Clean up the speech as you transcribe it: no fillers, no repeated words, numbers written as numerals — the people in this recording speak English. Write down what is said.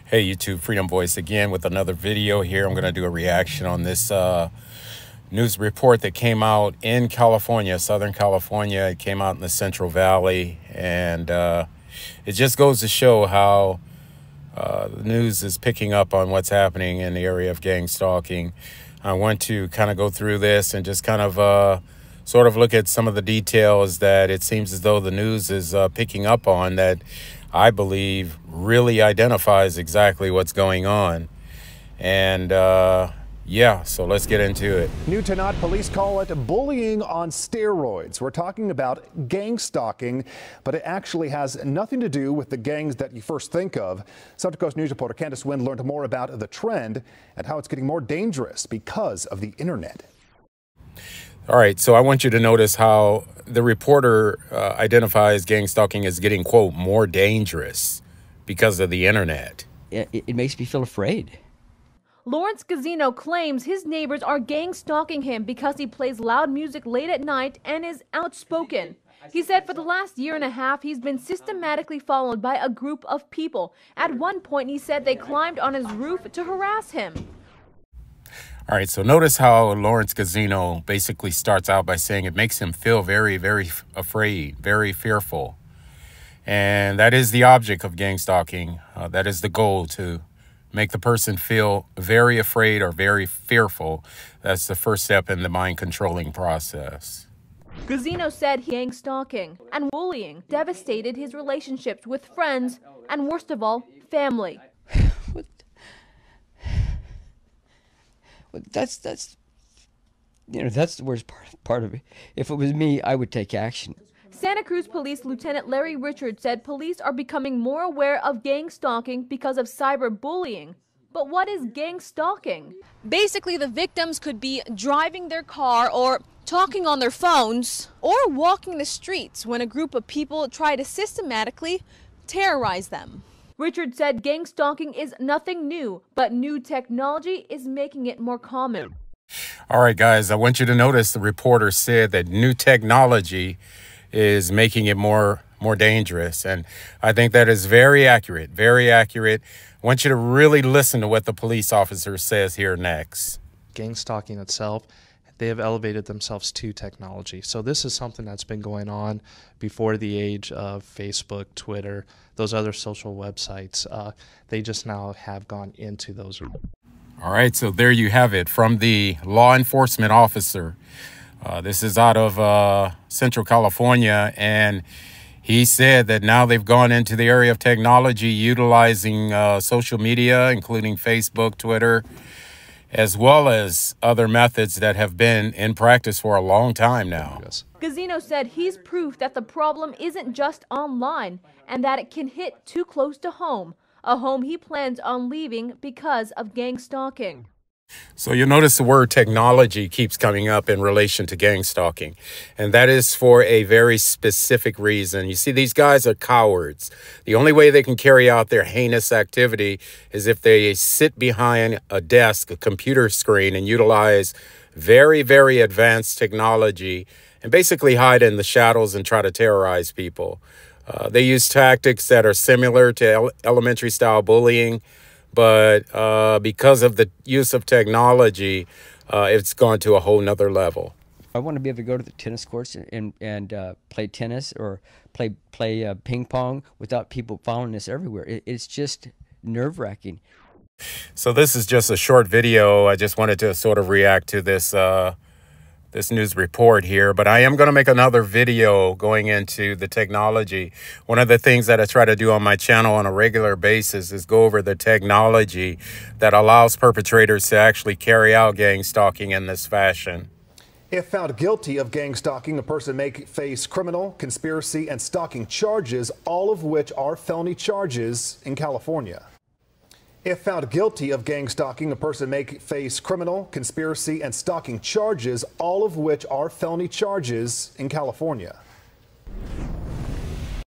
Hey YouTube, Freedom Voice again with another video here. I'm going to do a reaction on this news report that came out in California, Southern California. It came out in the Central Valley, and it just goes to show how the news is picking up on what's happening in the area of gang stalking. I want to kind of go through this and just kind of sort of look at some of the details that it seems as though the news is picking up on that I believe really identifies exactly what's going on. And yeah, so let's get into it. New tonight, police call it bullying on steroids. We're talking about gang stalking, but it actually has nothing to do with the gangs that you first think of. Central Coast News reporter Candace Wynn learned more about the trend and how it's getting more dangerous because of the internet. All right, so I want you to notice how the reporter identifies gang stalking as getting, quote, more dangerous because of the internet. It makes me feel afraid. Lawrence Gazzino claims his neighbors are gang stalking him because he plays loud music late at night and is outspoken. He said for the last year and a half, he's been systematically followed by a group of people. At one point, he said they climbed on his roof to harass him. All right, so notice how Lawrence Gazzino basically starts out by saying it makes him feel very, very afraid, very fearful. And that is the object of gang stalking. That is the goal, to make the person feel very afraid or very fearful. That's the first step in the mind controlling process. Gazzino said gang stalking and bullying devastated his relationships with friends and, worst of all, family. That's the worst part of it. If it was me, I would take action. Santa Cruz Police Lieutenant Larry Richards said police are becoming more aware of gang stalking because of cyberbullying. But what is gang stalking? Basically, the victims could be driving their car or talking on their phones or walking the streets when a group of people try to systematically terrorize them. Richard said gang stalking is nothing new, but new technology is making it more common. All right, guys, I want you to notice the reporter said that new technology is making it more dangerous. And I think that is very accurate, very accurate. I want you to really listen to what the police officer says here next. Gang stalking itself, they have elevated themselves to technology. So this is something that's been going on before the age of Facebook, Twitter, those other social websites. They just now have gone into those. All right, so there you have it from the law enforcement officer. This is out of Central California, and he said that now they've gone into the area of technology, utilizing social media, including Facebook, Twitter, as well as other methods that have been in practice for a long time now. Yes. Gazzino said he's proof that the problem isn't just online and that it can hit too close to home, a home he plans on leaving because of gang stalking. So you'll notice the word technology keeps coming up in relation to gang stalking, and that is for a very specific reason. You see, these guys are cowards. The only way they can carry out their heinous activity is if they sit behind a desk, a computer screen, and utilize very, very advanced technology and basically hide in the shadows and try to terrorize people. They use tactics that are similar to elementary style bullying, but because of the use of technology, it's gone to a whole nother level. I want to be able to go to the tennis courts and play tennis or play ping pong without people following us everywhere. It's just nerve-wracking. So this is just a short video. I just wanted to sort of react to this this news report here, but I am going to make another video going into the technology. One of the things that I try to do on my channel on a regular basis is go over the technology that allows perpetrators to actually carry out gang stalking in this fashion. If found guilty of gang stalking, a person may face criminal, conspiracy, and stalking charges, all of which are felony charges in California. If found guilty of gang stalking, a person may face criminal, conspiracy, and stalking charges, all of which are felony charges in California.